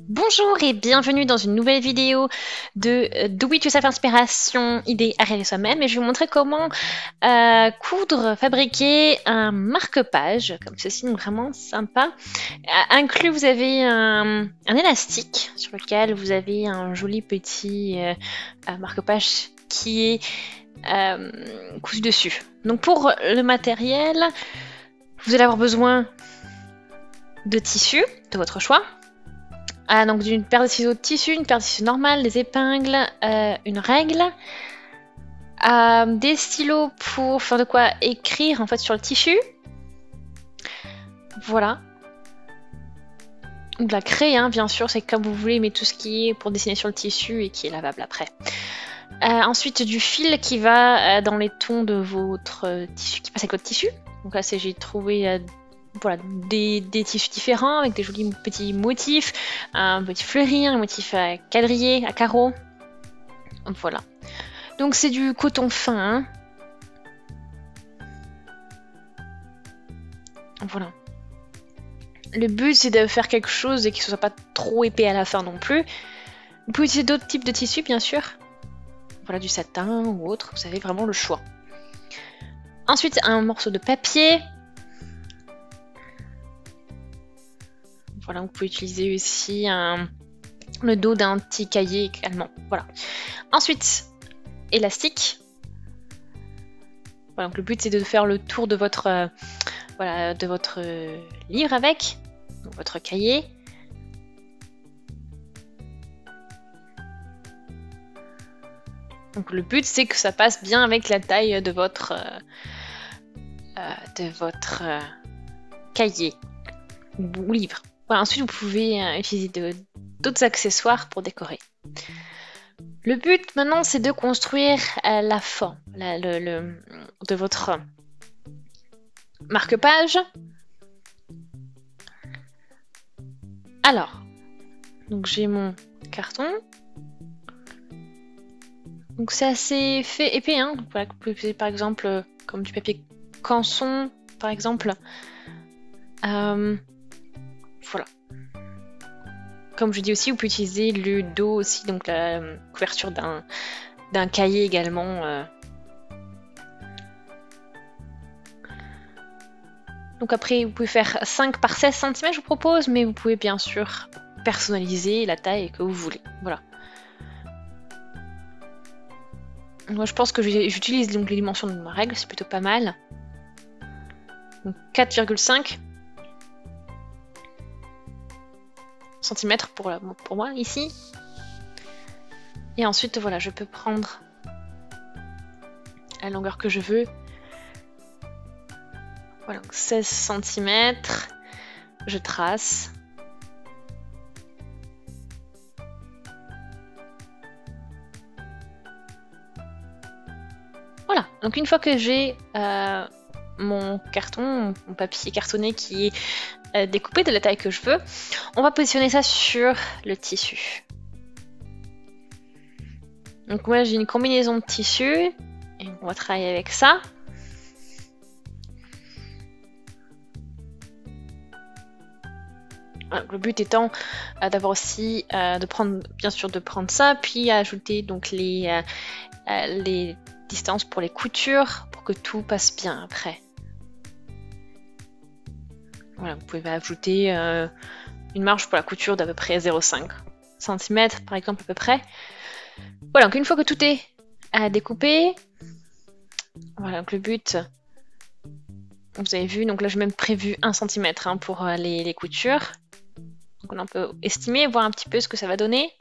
Bonjour et bienvenue dans une nouvelle vidéo de Do It Yourself Inspiration, idée à réaliser soi-même, et je vais vous montrer comment fabriquer un marque-page comme ceci, donc vraiment sympa. Inclus, vous avez un élastique sur lequel vous avez un joli petit marque-page qui est cousu dessus. Donc pour le matériel, vous allez avoir besoin de tissu de votre choix. Donc d'une paire de ciseaux de tissu, une paire de tissu normale, des épingles, une règle, des stylos pour faire de quoi écrire en fait sur le tissu. Voilà. Ou de la craie, hein, bien sûr, c'est comme vous voulez, mais tout ce qui est pour dessiner sur le tissu et qui est lavable après. Ensuite du fil qui va dans les tons de votre tissu, qui passe avec votre tissu. Donc là j'ai trouvé voilà, des tissus différents avec des jolis petits motifs, un petit fleuri, un motif à quadrillé, à carreaux. Voilà. Donc c'est du coton fin. Hein. Voilà. Le but c'est de faire quelque chose et qu'il ne soit pas trop épais à la fin non plus. Vous pouvez utiliser d'autres types de tissus bien sûr. Voilà, du satin ou autre, vous avez vraiment le choix. Ensuite un morceau de papier. Voilà, vous pouvez utiliser aussi le dos d'un petit cahier également. Voilà. Ensuite, élastique. Voilà, donc le but c'est de faire le tour de votre, livre avec, donc votre cahier. Donc le but c'est que ça passe bien avec la taille de votre, cahier ou livre. Voilà, ensuite, vous pouvez utiliser d'autres accessoires pour décorer. Le but maintenant, c'est de construire la forme de votre marque-page. Alors, donc j'ai mon carton. Donc c'est assez épais, hein. Donc, voilà, vous pouvez utiliser par exemple comme du papier canson, par exemple. Voilà. Comme je dis aussi, vous pouvez utiliser le dos aussi, donc la couverture d'un cahier également. Donc après, vous pouvez faire 5 par 16 cm, je vous propose, mais vous pouvez bien sûr personnaliser la taille que vous voulez. Voilà. Moi, je pense que j'utilise donc les dimensions de ma règle, c'est plutôt pas mal. Donc 4,5 cm pour moi ici. Et ensuite voilà, je peux prendre la longueur que je veux. Voilà, donc 16 cm. Je trace. Voilà, donc une fois que j'ai mon carton, mon papier cartonné qui est découpé de la taille que je veux, on va positionner ça sur le tissu. Donc moi j'ai une combinaison de tissus et on va travailler avec ça. Alors, le but étant d'avoir aussi de prendre ça, puis ajouter donc les distances pour les coutures pour que tout passe bien après. Voilà, vous pouvez ajouter une marge pour la couture d'à peu près 0,5 cm par exemple à peu près. Voilà, donc une fois que tout est découpé, voilà, donc le but, vous avez vu, donc là j'ai même prévu 1 cm hein, pour les coutures. Donc on peut estimer, voir un petit peu ce que ça va donner.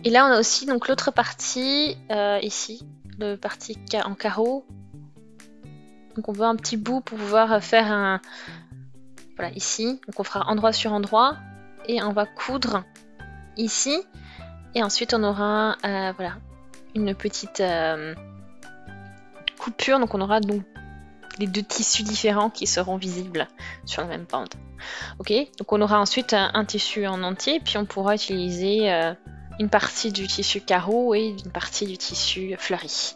Et là on a aussi donc l'autre partie ici, le partie en carreau. Donc on veut un petit bout pour pouvoir faire un... Voilà, ici. Donc on fera endroit sur endroit. Et on va coudre ici. Et ensuite on aura voilà, une petite coupure. Donc on aura donc les deux tissus différents qui seront visibles sur la même bande. Ok, donc on aura ensuite un tissu en entier. Puis on pourra utiliser une partie du tissu carreau et une partie du tissu fleuri.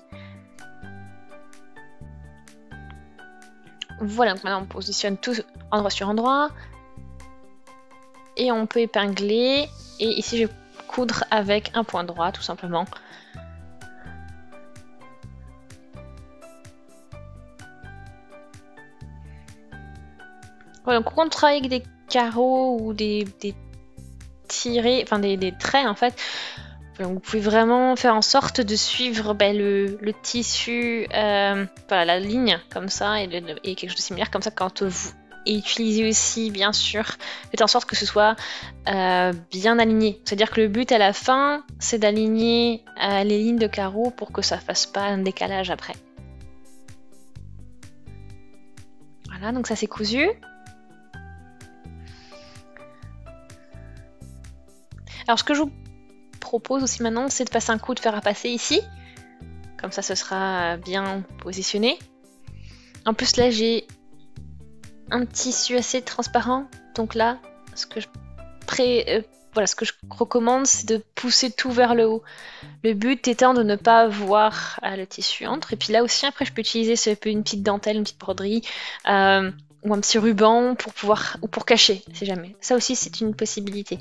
Voilà, donc maintenant on positionne tout endroit sur endroit. Et on peut épingler. Et ici je vais coudre avec un point droit tout simplement. Voilà, donc quand on travaille avec des carreaux ou des tirés, enfin des traits en fait, vous pouvez vraiment faire en sorte de suivre le tissu, voilà, la ligne comme ça et quelque chose de similaire comme ça quand vous utilisez aussi bien sûr, faites en sorte que ce soit bien aligné. C'est-à-dire que le but à la fin c'est d'aligner les lignes de carreaux pour que ça fasse pas un décalage après. Voilà, donc ça c'est cousu. Alors ce que je vous propose aussi maintenant, c'est de passer un coup de fer à passer ici. Comme ça, ce sera bien positionné. En plus, là, j'ai un tissu assez transparent. Donc là, ce que je recommande, c'est de pousser tout vers le haut. Le but étant de ne pas voir le tissu entre. Et puis là aussi, après, je peux utiliser une petite dentelle, une petite broderie, ou un petit ruban pour pouvoir, ou pour cacher, si jamais. Ça aussi, c'est une possibilité.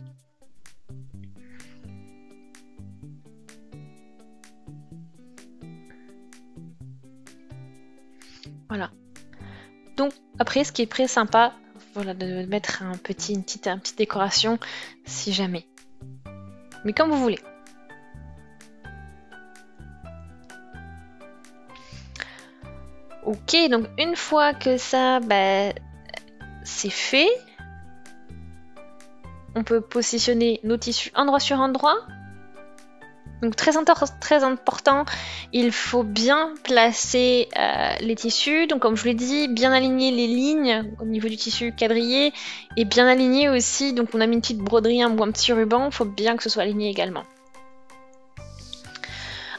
Voilà. Donc après, ce qui est très sympa, voilà, de mettre une petite décoration, si jamais. Mais comme vous voulez. Ok, donc une fois que ça, c'est fait, on peut positionner nos tissus endroit sur endroit. Donc très important, il faut bien placer les tissus. Donc comme je vous l'ai dit, bien aligner les lignes au niveau du tissu quadrillé et bien aligner aussi. Donc on a mis une petite broderie ou un petit ruban, il faut bien que ce soit aligné également.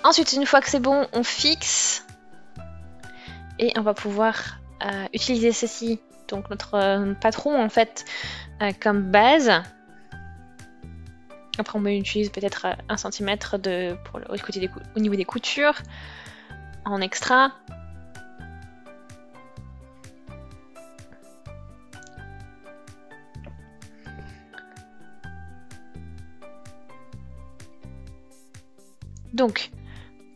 Ensuite, une fois que c'est bon, on fixe et on va pouvoir utiliser ceci, donc notre patron en fait, comme base. Après, on utilise peut-être 1 cm au niveau des coutures, en extra. Donc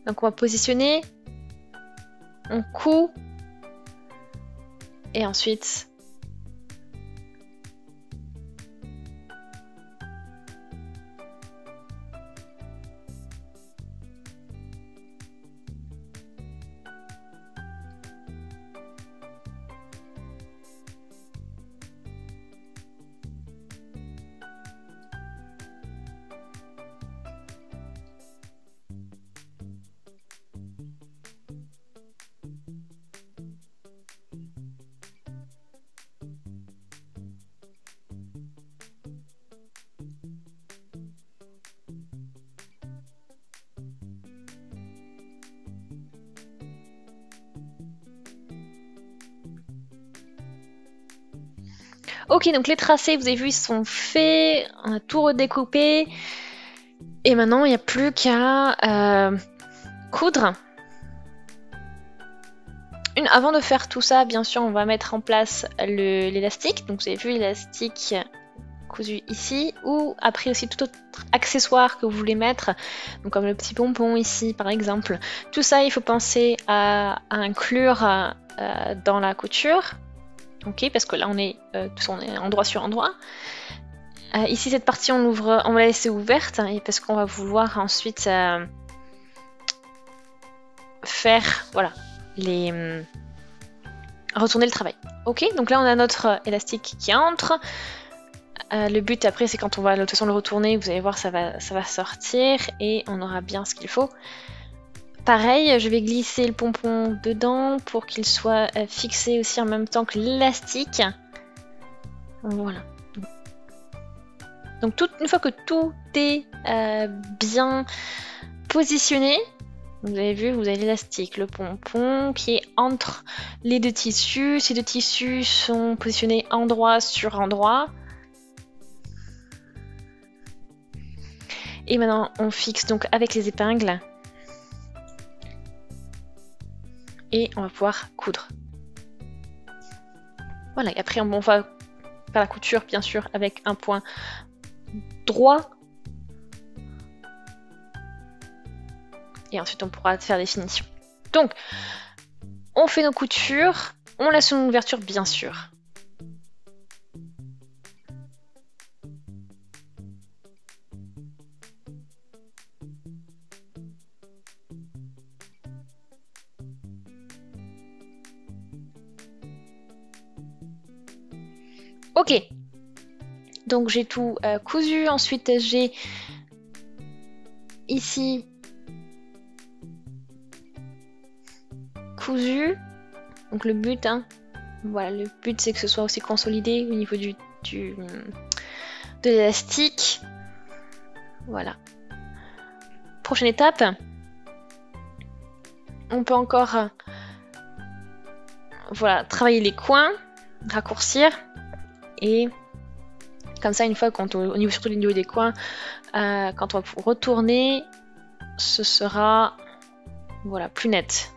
on va positionner, on coud, et ensuite ok, donc les tracés, vous avez vu, ils sont faits, on a tout redécoupé. Et maintenant, il n'y a plus qu'à coudre. Avant de faire tout ça, bien sûr, on va mettre en place l'élastique. Donc vous avez vu l'élastique cousu ici, ou après aussi tout autre accessoire que vous voulez mettre, donc comme le petit pompon ici par exemple. Tout ça, il faut penser à inclure dans la couture. Ok, parce que là on est endroit sur endroit. Ici cette partie on va la laisser ouverte, et parce qu'on va vouloir ensuite faire retourner le travail. Ok, donc là on a notre élastique qui entre. Le but après c'est quand on va de toute façon le retourner, vous allez voir ça va sortir et on aura bien ce qu'il faut. Pareil, je vais glisser le pompon dedans pour qu'il soit fixé aussi en même temps que l'élastique. Voilà. Donc une fois que tout est bien positionné, vous avez vu, vous avez l'élastique, le pompon qui est entre les deux tissus. Ces deux tissus sont positionnés endroit sur endroit. Et maintenant, on fixe donc avec les épingles. Et on va pouvoir coudre. Voilà, et après on va faire la couture bien sûr avec un point droit. Et ensuite on pourra faire des finitions. Donc, on fait nos coutures, on laisse une ouverture bien sûr. Ok, donc j'ai tout cousu, ensuite j'ai ici cousu, donc le but, hein, voilà, le but c'est que ce soit aussi consolidé au niveau de l'élastique, voilà. Prochaine étape, on peut encore voilà, travailler les coins, raccourcir. Et comme ça, une fois au niveau, surtout au niveau des coins, quand on va retourner, ce sera voilà, plus net.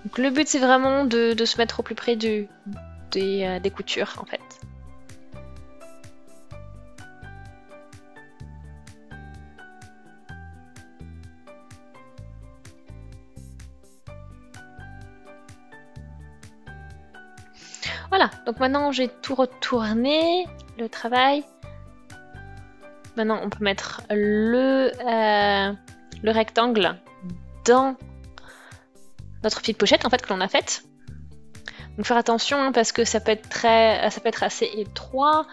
Donc, le but c'est vraiment de se mettre au plus près des coutures en fait. Voilà, donc maintenant j'ai tout retourné, le travail. Maintenant on peut mettre le rectangle dans notre petite pochette en fait que l'on a faite. Donc faire attention hein, parce que ça peut être assez étroit.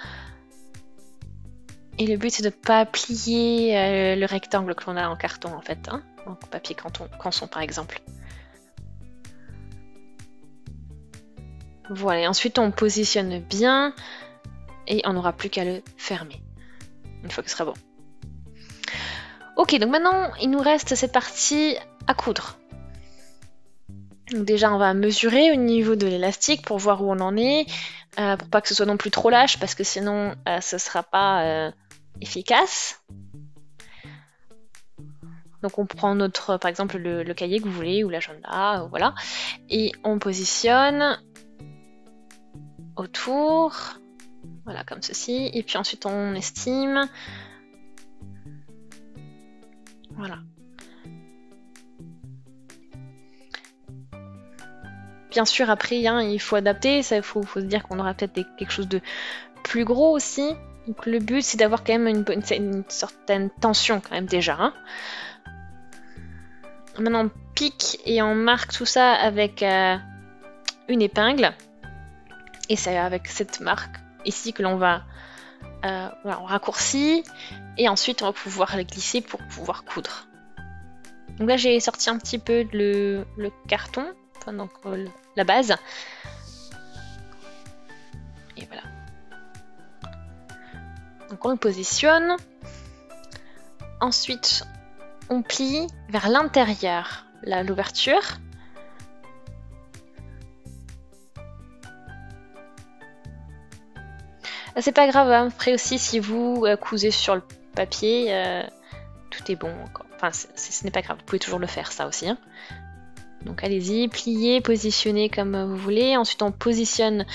Et le but c'est de ne pas plier le rectangle que l'on a en carton en fait, hein, en papier canson par exemple. Voilà, et ensuite on positionne bien et on n'aura plus qu'à le fermer une fois que ce sera bon. Ok, donc maintenant il nous reste cette partie à coudre. Donc déjà on va mesurer au niveau de l'élastique pour voir où on en est, pour pas que ce soit non plus trop lâche parce que sinon ce sera pas efficace. Donc on prend notre, par exemple le cahier que vous voulez ou l'agenda, voilà, et on positionne autour, voilà comme ceci, et puis ensuite on estime, voilà. Bien sûr après hein, il faut adapter, il faut se dire qu'on aura peut-être quelque chose de plus gros aussi, donc le but c'est d'avoir quand même une certaine tension quand même déjà. Hein. Maintenant on pique et on marque tout ça avec une épingle. Et c'est avec cette marque ici que l'on va voilà, on raccourcit et ensuite on va pouvoir la glisser pour pouvoir coudre. Donc là j'ai sorti un petit peu le carton, enfin, donc la base. Et voilà. Donc on le positionne. Ensuite on plie vers l'intérieur l'ouverture. C'est pas grave, hein. Après aussi si vous cousez sur le papier, tout est bon encore. Enfin, ce n'est pas grave, vous pouvez toujours le faire ça aussi. Hein. Donc allez-y, pliez, positionnez comme vous voulez. Ensuite on positionne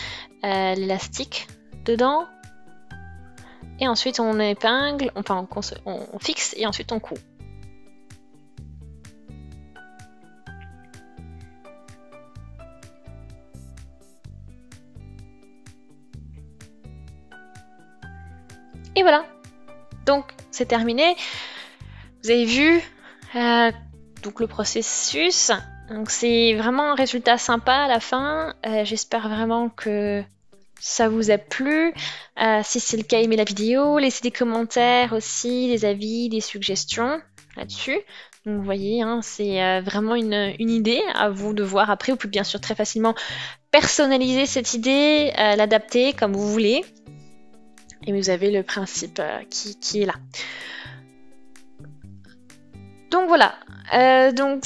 l'élastique dedans. Et ensuite on épingle, enfin on fixe et ensuite on coud. Et voilà, donc c'est terminé. Vous avez vu donc le processus. Donc c'est vraiment un résultat sympa à la fin. J'espère vraiment que ça vous a plu. Si c'est le cas, aimez la vidéo, laissez des commentaires aussi, des avis, des suggestions là-dessus. Donc vous voyez, hein, c'est vraiment une idée à vous de voir après. Vous pouvez bien sûr très facilement personnaliser cette idée, l'adapter comme vous voulez. Et vous avez le principe qui est là. Donc voilà. Donc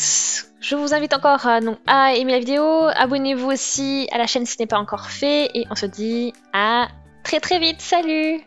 je vous invite encore à aimer la vidéo. Abonnez-vous aussi à la chaîne si ce n'est pas encore fait. Et on se dit à très très vite. Salut!